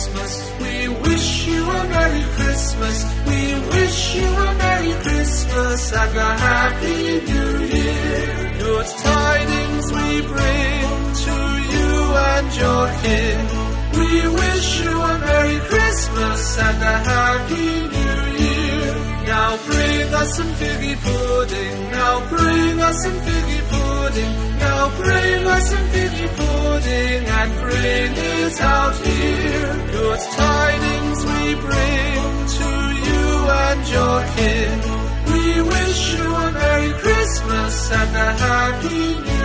Christmas. We wish you a Merry Christmas. We wish you a Merry Christmas and a Happy New Year. Good tidings we bring to you and your kin. We wish you a Merry Christmas and a Happy New Year. Now bring us some figgy pudding. Now bring us some figgy pudding. Now bring us some figgy pudding and bring it out here. Good tidings we bring to you and your kin. We wish you a Merry Christmas and a Happy New Year.